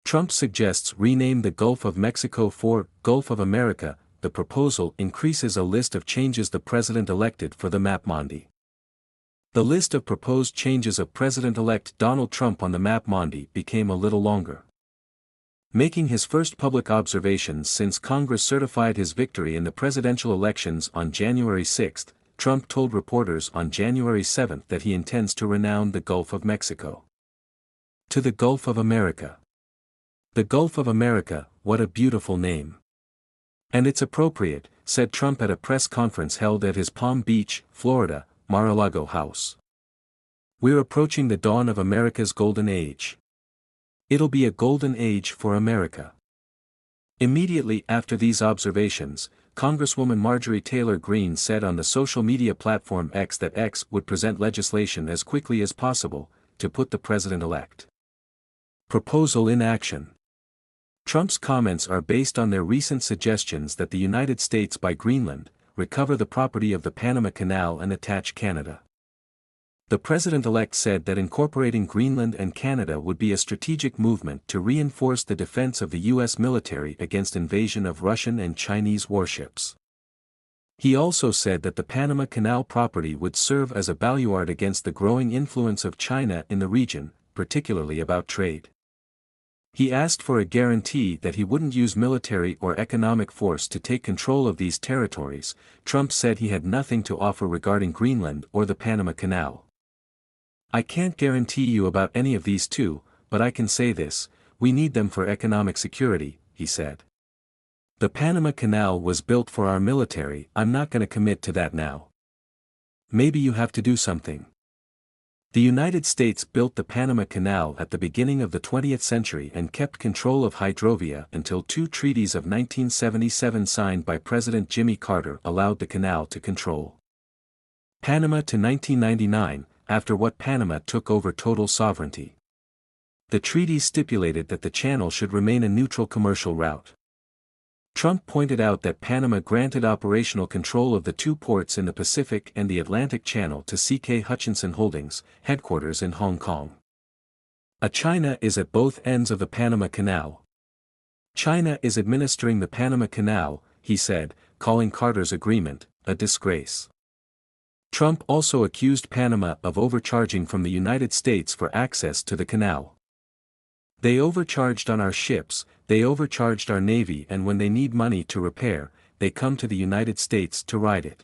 Trump suggests rename the Gulf of Mexico for Gulf of America. The proposal increases a list of changes the president elected for the map-mondi. The list of proposed changes of President-elect Donald Trump on the map-mondi became a little longer. Making his first public observations since Congress certified his victory in the presidential elections on January 6, Trump told reporters on January 7 that he intends to rename the Gulf of Mexico to the Gulf of America. The Gulf of America, what a beautiful name. And it's appropriate, said Trump at a press conference held at his Palm Beach, Florida, Mar-a-Lago house. We're approaching the dawn of America's golden age. It'll be a golden age for America. Immediately after these observations, Congresswoman Marjorie Taylor Greene said on the social media platform X that X would present legislation as quickly as possible to put the president-elect proposal in action. Trump's comments are based on their recent suggestions that the United States buy Greenland, recover the property of the Panama Canal and attach Canada. The president-elect said that incorporating Greenland and Canada would be a strategic movement to reinforce the defense of the U.S. military against invasion of Russian and Chinese warships. He also said that the Panama Canal property would serve as a baluard against the growing influence of China in the region, particularly about trade. He asked for a guarantee that he wouldn't use military or economic force to take control of these territories. Trump said he had nothing to offer regarding Greenland or the Panama Canal. I can't guarantee you about any of these two, but I can say this: we need them for economic security, he said. The Panama Canal was built for our military. I'm not going to commit to that now. Maybe you have to do something. The United States built the Panama Canal at the beginning of the 20th century and kept control of hydrovia until two treaties of 1977 signed by President Jimmy Carter allowed the canal to control Panama to 1999, after what Panama took over total sovereignty. The treaties stipulated that the channel should remain a neutral commercial route. Trump pointed out that Panama granted operational control of the two ports in the Pacific and the Atlantic Channel to CK Hutchinson Holdings, headquarters in Hong Kong. China is at both ends of the Panama Canal. China is administering the Panama Canal, he said, calling Carter's agreement a disgrace. Trump also accused Panama of overcharging from the United States for access to the canal. They overcharged on our ships, they overcharged our Navy, and when they need money to repair, they come to the United States to ride it.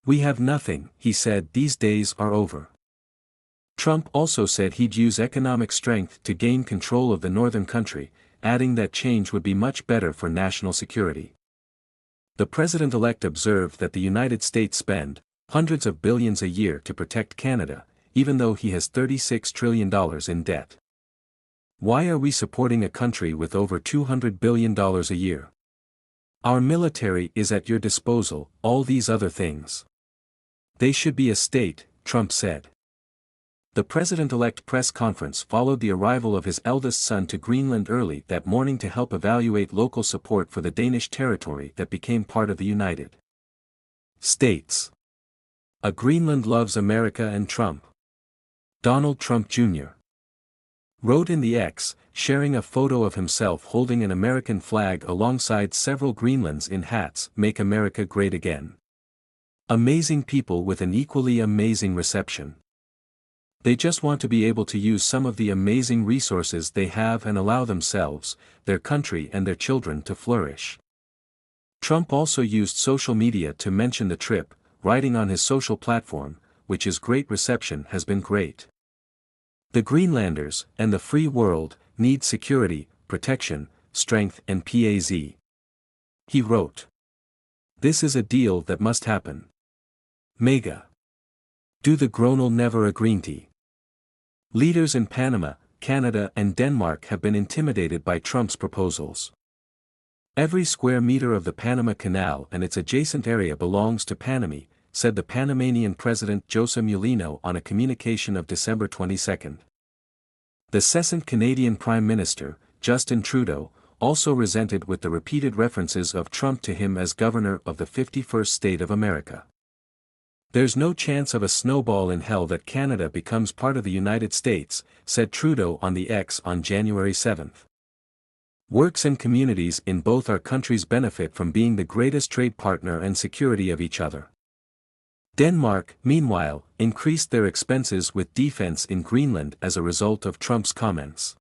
We have nothing, he said. These days are over. Trump also said he'd use economic strength to gain control of the northern country, adding that change would be much better for national security. The president-elect observed that the United States spend hundreds of billions a year to protect Canada, even though he has $36 trillion in debt. Why are we supporting a country with over $200 billion a year? Our military is at your disposal, all these other things. They should be a state, Trump said. The president-elect press conference followed the arrival of his eldest son to Greenland early that morning to help evaluate local support for the Danish territory that became part of the United States. A Greenland loves America and Trump. Donald Trump Jr. wrote in the X, sharing a photo of himself holding an American flag alongside several Greenlands in hats. Make America Great Again. Amazing people with an equally amazing reception. They just want to be able to use some of the amazing resources they have and allow themselves, their country and their children to flourish. Trump also used social media to mention the trip, writing on his social platform, which is great reception has been great. The Greenlanders, and the free world, need security, protection, strength and PAZ. He wrote. This is a deal that must happen. Mega. Do the Gronal never agree? Leaders in Panama, Canada and Denmark have been intimidated by Trump's proposals. Every square meter of the Panama Canal and its adjacent area belongs to Panama, said the Panamanian President José Mulino on a communication of December 22. The cessant Canadian Prime Minister, Justin Trudeau, also resented with the repeated references of Trump to him as governor of the 51st state of America. There's no chance of a snowball in hell that Canada becomes part of the United States, said Trudeau on the X on January 7. Works and communities in both our countries benefit from being the greatest trade partner and security of each other. Denmark, meanwhile, increased their expenses with defense in Greenland as a result of Trump's comments.